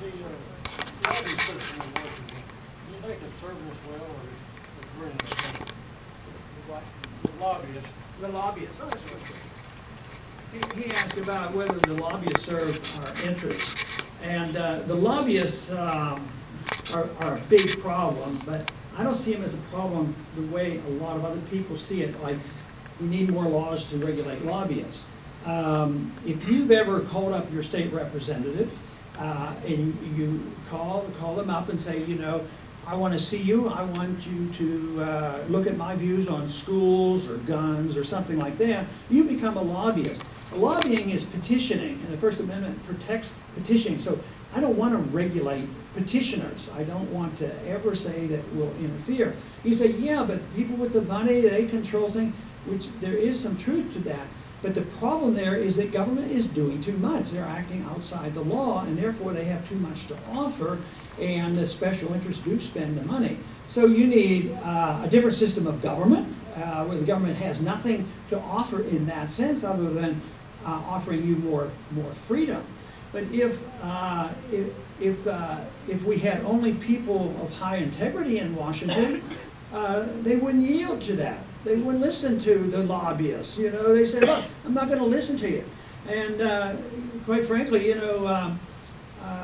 The lobby system in Washington, do you think it's serving us well, or is ruining us? The lobbyists. The lobbyists. Oh, that's what he asked about whether the lobbyists serve our interests. And the lobbyists are a big problem, but I don't see them as a problem the way a lot of other people see it, like we need more laws to regulate lobbyists. If you've ever called up your state representative and you call them up and say, you know, I want to see you, I want you to look at my views on schools or guns or something like that, you become a lobbyist. Lobbying is petitioning, and the First Amendment protects petitioning. So I don't want to regulate petitioners. I don't want to ever say that we'll interfere. You say, yeah, but people with the money, they control things, which there is some truth to that. But the problem there is that government is doing too much. They're acting outside the law, and therefore they have too much to offer, and the special interests do spend the money. So you need a different system of government, where the government has nothing to offer in that sense other than offering you more freedom. But if we had only people of high integrity in Washington, they wouldn't yield to that. They wouldn't listen to the lobbyists. You know, they say, look, I'm not going to listen to you. And quite frankly, you know,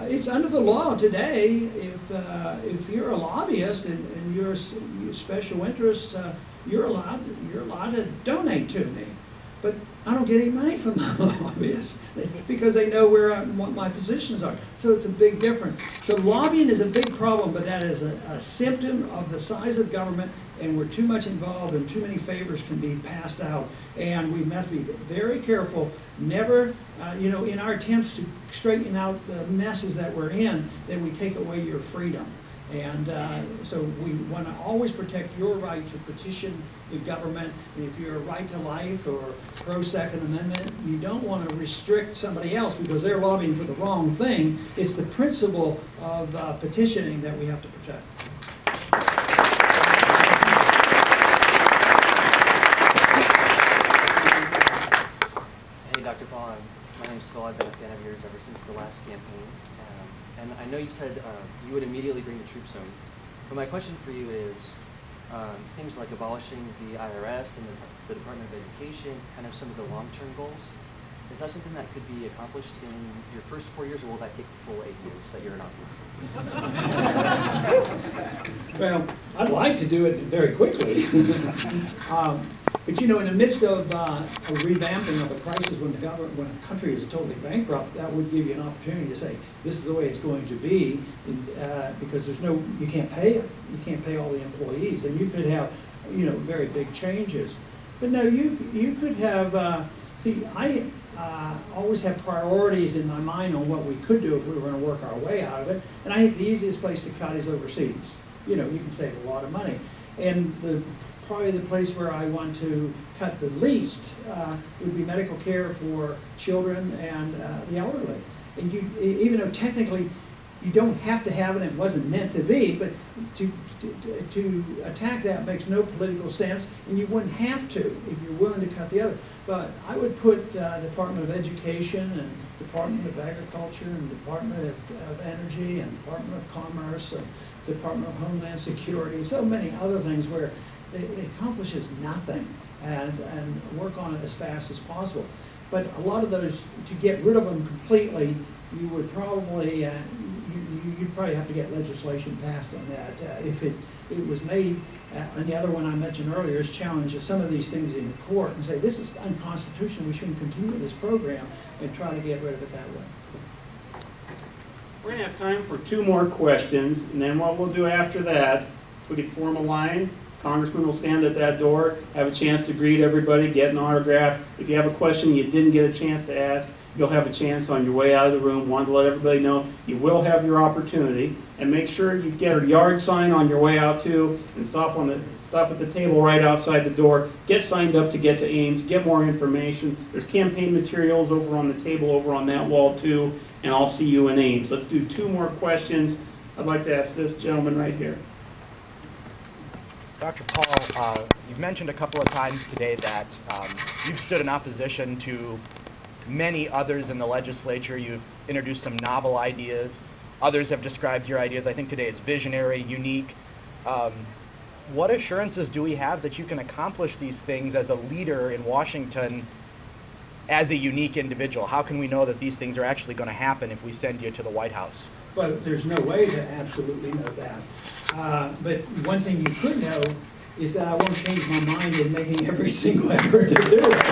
it's under the law today. If you're a lobbyist and you're special interests, you're allowed to donate to me. But I don't get any money from the lobbyists because they know what my positions are. So it's a big difference. So lobbying is a big problem, but that is a symptom of the size of government, and we're too much involved and too many favors can be passed out. And we must be very careful, never, you know, in our attempts to straighten out the messes that we're in, that we take away your freedom. And so we want to always protect your right to petition the government. And if you're a right to life or pro-Second Amendment, you don't want to restrict somebody else because they're lobbying for the wrong thing. It's the principle of petitioning that we have to protect. Hey, Dr. Paul. My name's Phil. I've been a fan of yours ever since the last campaign. And I know you said you would immediately bring the troops home. But my question for you is things like abolishing the IRS and the Department of Education, kind of some of the long-term goals. Is that something that could be accomplished in your first 4 years, or will that take the full 8 years that you're in office? Well, I'd like to do it very quickly. But you know, in the midst of a revamping of a crisis, when a country is totally bankrupt, that would give you an opportunity to say, this is the way it's going to be, because you can't pay all the employees, and you could have, you know, very big changes. But no, you could have. See, I always have priorities in my mind on what we could do if we were going to work our way out of it. And I think the easiest place to cut is overseas. You know, you can save a lot of money. And probably the place where I want to cut the least would be medical care for children and the elderly. And even though technically you don't have to have it, and it wasn't meant to be, but to attack that makes no political sense, and you wouldn't have to if you're willing to cut the other. But I would put Department of Education and Department of Agriculture and Department of Energy and Department of Commerce and Department of Homeland Security, so many other things where it accomplishes nothing, and work on it as fast as possible. But a lot of those, to get rid of them completely, you would probably you'd probably have to get legislation passed on that. If it was made, and the other one I mentioned earlier is challenge some of these things in court and say this is unconstitutional, we shouldn't continue this program, and try to get rid of it that way. We're going to have time for 2 more questions, and then what we'll do after that, if we could form a line, Congressman will stand at that door, have a chance to greet everybody, get an autograph. If you have a question you didn't get a chance to ask, you'll have a chance on your way out of the room. Wanted to let everybody know you will have your opportunity, and make sure you get a yard sign on your way out too, and stop at the table right outside the door. Get signed up to get to Ames. Get more information. There's campaign materials over on the table over on that wall too, and I'll see you in Ames. Let's do 2 more questions. I'd like to ask this gentleman right here. Dr. Paul, you've mentioned a couple of times today that you've stood in opposition to many others in the legislature. You've introduced some novel ideas. Others have described your ideas, I think today, as visionary, unique. What assurances do we have that you can accomplish these things as a leader in Washington as a unique individual? How can we know that these things are actually going to happen if we send you to the White House? Well, there's no way to absolutely know that. But one thing you could know is that I won't change my mind in making every single effort to do it.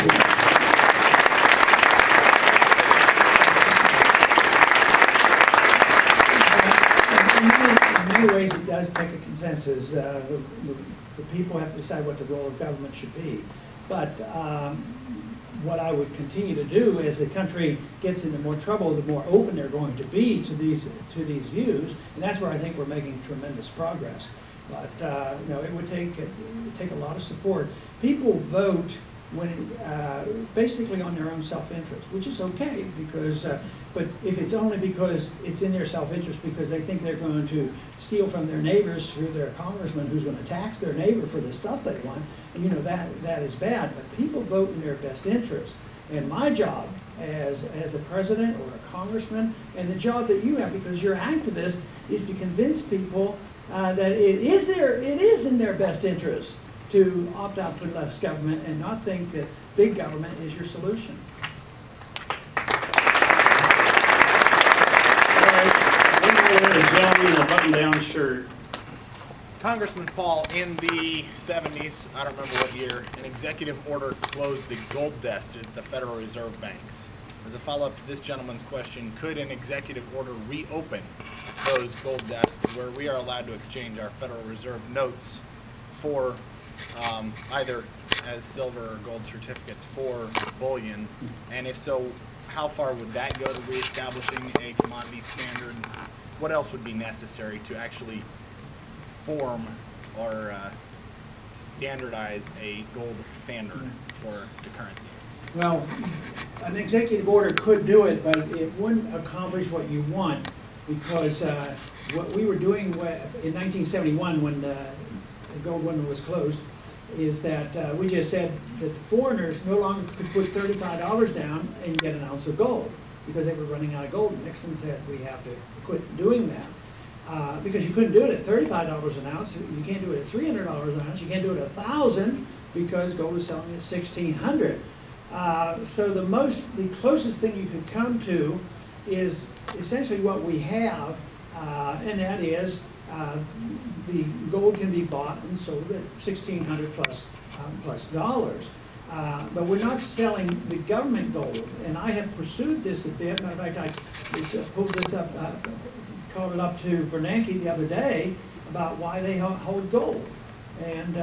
In many ways, it does take a consensus. The people have to decide what the role of government should be. But what I would continue to do as the country gets into more trouble, the more open they're going to be to these views, and that's where I think we're making tremendous progress. But it would take a lot of support. People vote when basically on their own self-interest, which is okay because. But if it's only because it's in their self-interest because they think they're going to steal from their neighbors through their congressman who's going to tax their neighbor for the stuff they want, that is bad. But people vote in their best interest. And my job as a president or a congressman, and the job that you have because you're activist, is to convince people that it is in their best interest to opt out for less government and not think that big government is your solution. A gentleman in a button-down shirt. Congressman Paul, in the 70s, I don't remember what year, an executive order closed the gold desk at the Federal Reserve banks. As a follow-up to this gentleman's question, could an executive order reopen those gold desks where we are allowed to exchange our Federal Reserve notes for either as silver or gold certificates for bullion? And if so, how far would that go to reestablishing a commodity standard? What else would be necessary to actually form or standardize a gold standard for the currency? Well, an executive order could do it, but it wouldn't accomplish what you want because what we were doing in 1971 when the gold window was closed is that we just said that the foreigners no longer could put $35 down and get an ounce of gold because they were running out of gold. And Nixon said we have to quit doing that because you couldn't do it at $35 an ounce. You can't do it at $300 an ounce. You can't do it at $1,000 because gold is selling at $1,600. So the closest thing you could come to is essentially what we have, and that is the gold can be bought and sold at $1,600 plus dollars. But we're not selling the government gold, and I have pursued this a bit. Matter of fact, I just pulled this up, called it up to Bernanke the other day about why they hold gold. And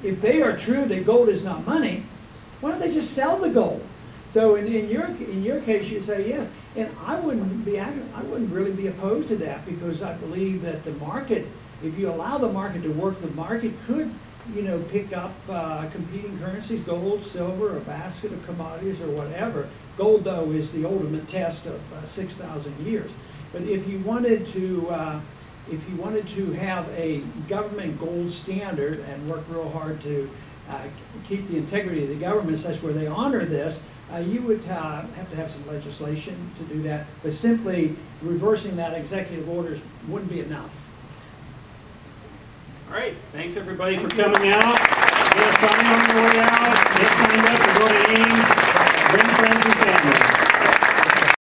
if they are true that gold is not money, why don't they just sell the gold? So in your case, you say yes, and I wouldn't really be opposed to that because I believe that the market, if you allow the market to work, the market could, pick up competing currencies, gold, silver, a basket of commodities or whatever. Gold, though, is the ultimate test of 6,000 years. But if you wanted to have a government gold standard and work real hard to keep the integrity of the government such where they honor this, you would have to have some legislation to do that. But simply reversing that executive orders wouldn't be enough. All right. Thanks, everybody, for coming out. Get a sign on your way out. Get signed up to go to Ames. Bring friends and family.